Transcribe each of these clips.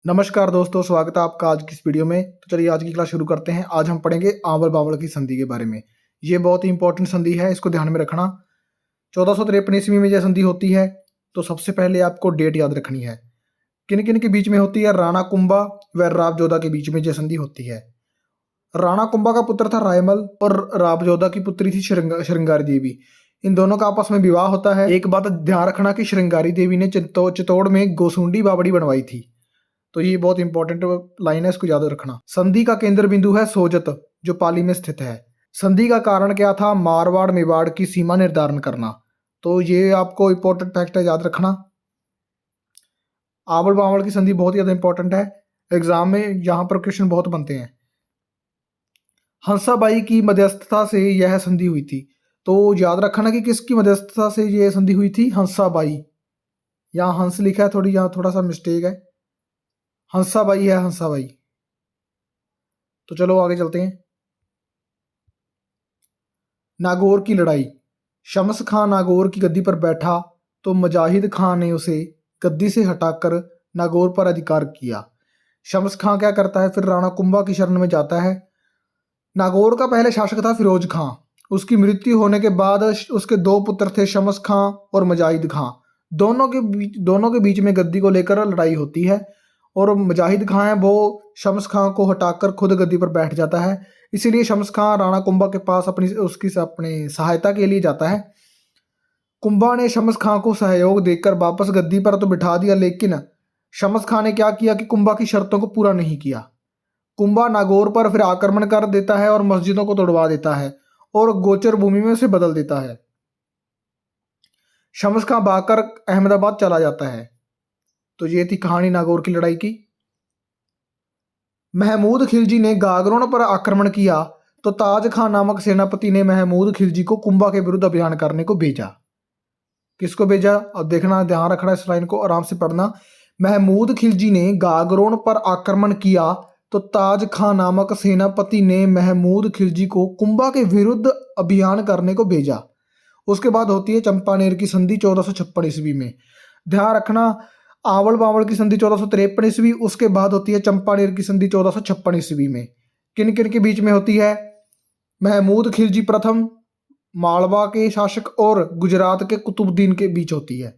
नमस्कार दोस्तों, स्वागत है आपका आज की इस वीडियो में। तो चलिए आज की क्लास शुरू करते हैं। आज हम पढ़ेंगे आंवल बावल की संधि के बारे में। ये बहुत ही इंपॉर्टेंट संधि है, इसको ध्यान में रखना। 1453 ईस्वी में यह संधि होती है। तो सबसे पहले आपको डेट याद रखनी है। किन किन के बीच में होती है? राणा कुंभा व राबजोधा के बीच में यह संधि होती है। राणा कुंभा का पुत्र था रायमल और राबजोधा की पुत्री थी श्रृंगारी देवी। इन दोनों का आपस में विवाह होता है। एक बात ध्यान रखना कि श्रृंगारी देवी ने चित्तौड़ में गोसुंडी बावड़ी बनवाई थी। तो ये बहुत इंपॉर्टेंट लाइन है, इसको याद रखना। संधि का केंद्र बिंदु है सोजत, जो पाली में स्थित है। संधि का कारण क्या था? मारवाड़ मेवाड़ की सीमा निर्धारण करना। तो ये आपको इंपॉर्टेंट फैक्ट है, याद रखना। आंवल बावल की संधि बहुत ज्यादा इंपॉर्टेंट है, एग्जाम में यहाँ पर क्वेश्चन बहुत बनते हैं। हंसाबाई की मध्यस्थता से यह संधि हुई थी। तो याद रखना कि किसकी मध्यस्थता से यह संधि हुई थी? हंसाबाई। यहाँ हंस लिखा है, यहाँ थोड़ा सा मिस्टेक है, हंसाबाई है, हंसाबाई। तो चलो आगे चलते हैं। नागौर की लड़ाई। शम्स खां नागौर की गद्दी पर बैठा तो मुजाहिद खां ने उसे गद्दी से हटाकर नागौर पर अधिकार किया। शम्स खां क्या करता है? फिर राणा कुंभा की शरण में जाता है। नागौर का पहले शासक था फिरोज खां। उसकी मृत्यु होने के बाद उसके दो पुत्र थे, शम्स खां और मुजाहिद खां। दोनों के बीच में गद्दी को लेकर लड़ाई होती है और मुजाहिद खां है वो शम्स खां को हटाकर खुद गद्दी पर बैठ जाता है। इसीलिए शम्स खां राणा कुंभा के पास अपनी सहायता के लिए जाता है। कुंभा ने शम्स खां को सहयोग देकर वापस गद्दी पर तो बिठा दिया, लेकिन शम्स खां ने क्या किया कि कुंभा की शर्तों को पूरा नहीं किया। कुंभा नागौर पर फिर आक्रमण कर देता है और मस्जिदों को तोड़वा देता है और गोचर भूमि में उसे बदल देता है। शम्स खां भागकर अहमदाबाद चला जाता है। तो ये थी कहानी नागौर की लड़ाई की। महमूद खिलजी ने गागरों पर आक्रमण किया तो ताज खान नामक सेनापति ने महमूद खिलजी को कुंभा के विरुद्ध अभियान करने को भेजा। किसको भेजा? अब देखना, ध्यान रखना, इस लाइन को आराम से पढ़ना। महमूद खिलजी ने गागरों पर आक्रमण किया तो ताज खान नामक सेनापति ने महमूद खिलजी को कुंभा के विरुद्ध अभियान करने को भेजा। उसके बाद होती है चंपानेर की संधि 1456 ईस्वी में। ध्यान रखना, आंवल बावल की संधि 1453 ईस्वी, उसके बाद होती है चंपानेर की संधि 1456 ईस्वी में। किन किन के बीच में होती है? महमूद खिलजी प्रथम, मालवा के शासक, और गुजरात के कुतुबुद्दीन के बीच होती है।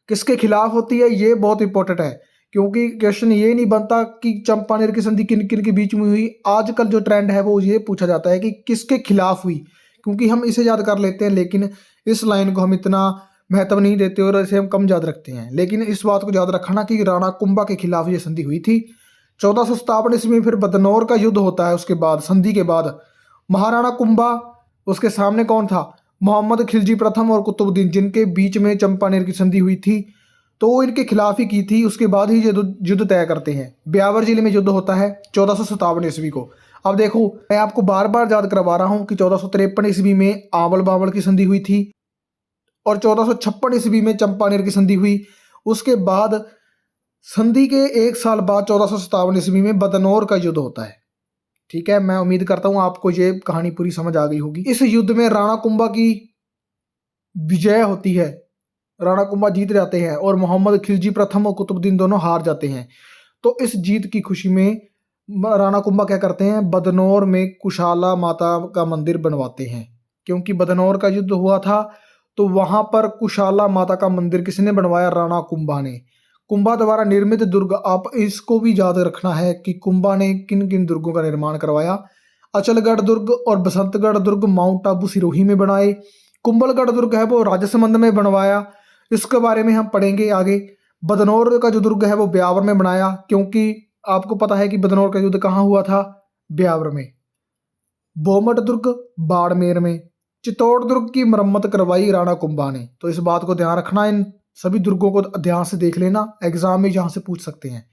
किसके खिलाफ होती है? ये बहुत इंपॉर्टेंट है, क्योंकि क्वेश्चन ये नहीं बनता कि चंपानेर की संधि किन किन के बीच में हुई। आजकल जो ट्रेंड है वो ये पूछा जाता है कि किसके खिलाफ हुई, क्योंकि हम इसे याद कर लेते हैं, लेकिन इस लाइन को हम इतना महत्व नहीं देते और इसे हम कम याद रखते हैं। लेकिन इस बात को याद रखना कि राणा कुंभा के खिलाफ ये संधि हुई थी। 1457 ईस्वी में फिर बदनौर का युद्ध होता है। उसके बाद, संधि के बाद, महाराणा कुंभा, उसके सामने कौन था? मोहम्मद खिलजी प्रथम और कुतुबुद्दीन, जिनके बीच में चंपानेर की संधि हुई थी। तो वो इनके खिलाफ ही की थी। उसके बाद ही ये युद्ध तय करते हैं। ब्यावर जिले में युद्ध होता है 1457 ईस्वी को। अब देखो, मैं आपको बार बार याद करवा रहा हूं कि 1453 ईस्वी में आंवल बावल की संधि हुई थी और 1456 ईस्वी में चंपानेर की संधि हुई। उसके बाद संधि के एक साल बाद 1457 ईस्वी में बदनौर का युद्ध होता है। ठीक है, मैं उम्मीद करता हूं आपको ये कहानी पूरी समझ आ गई होगी। इस युद्ध में राणा कुंभा की विजय होती है, राणा कुंभा जीत जाते हैं और मोहम्मद खिलजी प्रथम और कुतुबुद्दीन दोनों हार जाते हैं। तो इस जीत की खुशी में राणा कुंभा क्या करते हैं? बदनौर में कुशाला माता का मंदिर बनवाते हैं। क्योंकि बदनौर का युद्ध हुआ था तो वहां पर कुशाला माता का मंदिर किसने बनवाया? राणा कुंभा ने। कुंभा द्वारा निर्मित दुर्ग, आप इसको भी याद रखना है कि कुंभा ने किन किन दुर्गों का निर्माण करवाया। अचलगढ़ दुर्ग और बसंतगढ़ दुर्ग माउंट आबू सिरोही में बनाए। कुंभलगढ़ दुर्ग है वो राजसमंद में बनवाया, इसके बारे में हम पढ़ेंगे आगे। बदनौर का जो दुर्ग है वो ब्यावर में बनाया, क्योंकि आपको पता है कि बदनौर का युद्ध कहाँ हुआ था? ब्यावर में। बोमट दुर्ग बाड़मेर में। चित्तौड़ दुर्ग की मरम्मत करवाई राणा कुंभा ने। तो इस बात को ध्यान रखना, इन सभी दुर्गों को ध्यान से देख लेना, एग्जाम में यहाँ से पूछ सकते हैं।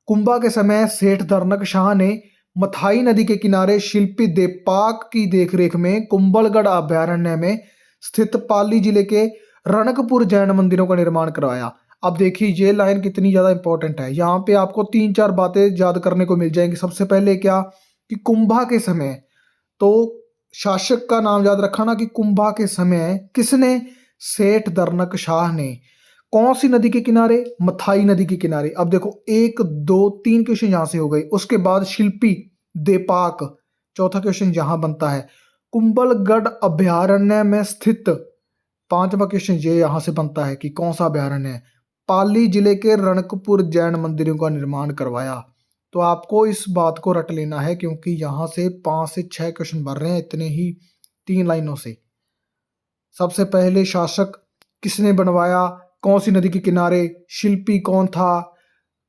कुंभा के समय सेठ धरनक शाह ने मथाई नदी के किनारे शिल्पी देपाक की देखरेख में कुंभलगढ़ अभयारण्य में स्थित पाली जिले के रणकपुर जैन मंदिरों का निर्माण करवाया। अब देखिए ये लाइन कितनी ज्यादा इंपॉर्टेंट है। यहाँ पे आपको 3-4 बातें याद करने को मिल जाएंगी। सबसे पहले क्या कि कुंभा के समय, तो शासक का नाम याद रखा ना कि कुंभा के समय किसने? सेठ धरनक शाह ने। कौन सी नदी के किनारे? मथाई नदी के किनारे। अब देखो 1 2 3 क्वेश्चन यहां से हो गए। उसके बाद शिल्पी देपाक, चौथा क्वेश्चन यहां बनता है। कुंभलगढ़ अभयारण्य में स्थित, पांचवा क्वेश्चन ये यहां से बनता है कि कौन सा अभयारण्य है। पाली जिले के रणकपुर जैन मंदिरों का निर्माण करवाया। तो आपको इस बात को रट लेना है क्योंकि यहां से 5 से 6 क्वेश्चन बन रहे हैं इतने ही 3 लाइनों से। सबसे पहले शासक किसने बनवाया, कौन सी नदी के किनारे, शिल्पी कौन था,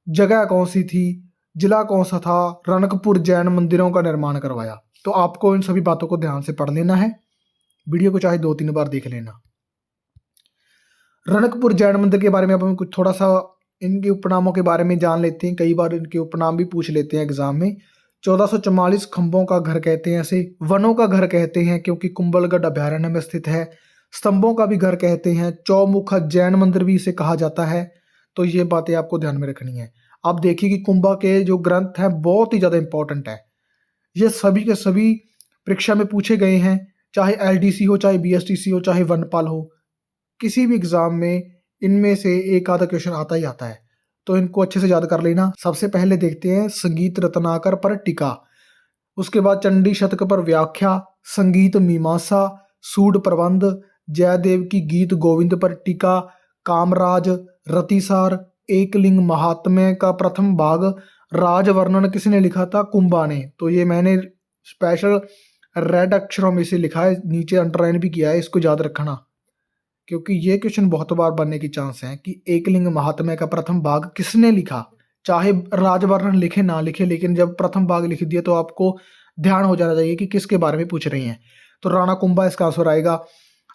जगह कौन सी थी, जिला कौन सा था, रणकपुर जैन मंदिरों का निर्माण करवाया। तो आपको इन सभी बातों को ध्यान से पढ़ लेना है। वीडियो को चाहे 2-3 बार देख लेना। रणकपुर जैन मंदिर के बारे में अब हम कुछ थोड़ा सा इनके उपनामों के बारे में जान लेते हैं। कई बार इनके उपनाम भी पूछ लेते हैं एग्जाम में। 1444 खंभों का घर कहते हैं इसे, वनों का घर कहते हैं क्योंकि कुंभलगढ़ अभयारण्य में स्थित है, स्तंभों का भी घर कहते हैं, चौमुखा जैन मंदिर भी इसे कहा जाता है। तो ये बातें आपको ध्यान में रखनी है। आप देखिए कि कुंभा के जो ग्रंथ हैं बहुत ही ज़्यादा इंपॉर्टेंट है। ये सभी के सभी परीक्षा में पूछे गए हैं, चाहे एलडीसी हो, चाहे बीएसटीसी हो, चाहे वनपाल हो, किसी भी एग्जाम में इनमें से एक आधा क्वेश्चन आता ही आता है। तो इनको अच्छे से याद कर लेना। सबसे पहले देखते हैं संगीत रत्नाकर पर टीका, उसके बाद चंडी शतक पर व्याख्या, संगीत मीमांसा, सूड प्रबंध, जयदेव की गीत गोविंद पर टीका, कामराज, रतिसार, एकलिंग महात्म्य का प्रथम भाग, राज वर्णन किसने लिखा था? कुंभा ने। तो ये मैंने स्पेशल रेड अक्षरों में से लिखा है, नीचे अंडरलाइन भी किया है, इसको याद रखना क्योंकि ये क्वेश्चन बहुत बार बनने की चांस है कि एकलिंग महात्म्य का प्रथम भाग किसने लिखा। चाहे राजवर्णन लिखे ना लिखे, लेकिन जब प्रथम भाग लिख दिया तो आपको ध्यान हो जाना चाहिए कि किसके बारे में पूछ रहे हैं। तो राणा कुंभा इसका आंसर आएगा।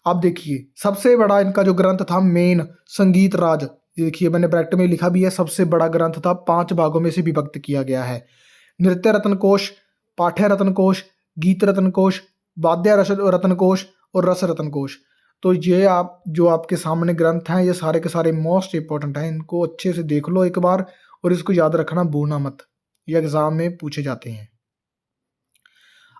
अब देखिए सबसे बड़ा इनका जो ग्रंथ था मेन संगीत राज, देखिए मैंने ब्रैकेट में लिखा भी है, सबसे बड़ा ग्रंथ था, 5 भागों में से विभक्त किया गया है। नृत्य रत्न कोश, पाठ्य रत्न कोश, गीत रत्न कोश, वाद्य रत्न कोश और रस रत्न कोश। तो ये आप जो आपके सामने ग्रंथ हैं ये सारे के सारे मोस्ट इंपॉर्टेंट हैं। इनको अच्छे से देख लो एक बार और इसको याद रखना, भूलना मत, ये एग्जाम में पूछे जाते हैं।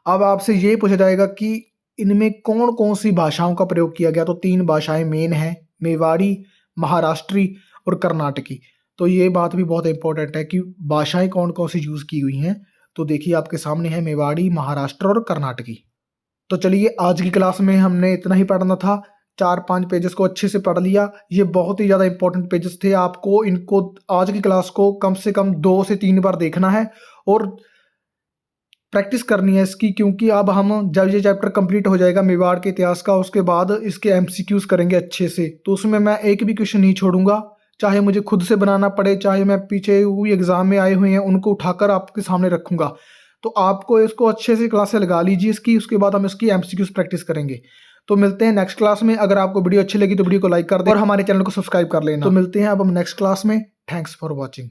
अब आपसे ये पूछा जाएगा कि इनमें कौन कौन सी भाषाओं का प्रयोग किया गया। तो 3 भाषाएं मेन हैं, मेवाड़ी, महाराष्ट्री और कर्नाटकी। तो ये बात भी बहुत इंपॉर्टेंट है कि भाषाएं कौन कौन सी यूज की हुई हैं। तो देखिए आपके सामने है मेवाड़ी, महाराष्ट्र और कर्नाटकी। तो चलिए आज की क्लास में हमने इतना ही पढ़ना था। 4-5 पेजेस को अच्छे से पढ़ लिया। ये बहुत ही ज़्यादा इंपॉर्टेंट पेजेस थे। आपको इनको आज की क्लास को कम से कम 2 से 3 बार देखना है और प्रैक्टिस करनी है इसकी, क्योंकि अब हम जब ये चैप्टर कंप्लीट हो जाएगा मेवाड़ के इतिहास का, उसके बाद इसके एमसीक्यूज करेंगे अच्छे से। तो उसमें मैं एक भी क्वेश्चन नहीं छोड़ूंगा, चाहे मुझे खुद से बनाना पड़े, चाहे मैं पीछे हुई एग्जाम में आए हुए हैं उनको उठाकर आपके सामने रखूंगा। तो आपको इसको अच्छे से क्लास से लगा लीजिए इसकी, उसके बाद हम इसकी एमसीक्यूज प्रैक्टिस करेंगे। तो मिलते हैं नेक्स्ट क्लास में। अगर आपको वीडियो अच्छी लगी तो वीडियो को लाइक कर दें और हमारे चैनल को सब्सक्राइब कर लेना। तो मिलते हैं अब हम नेक्स्ट क्लास में। Thanks for watching.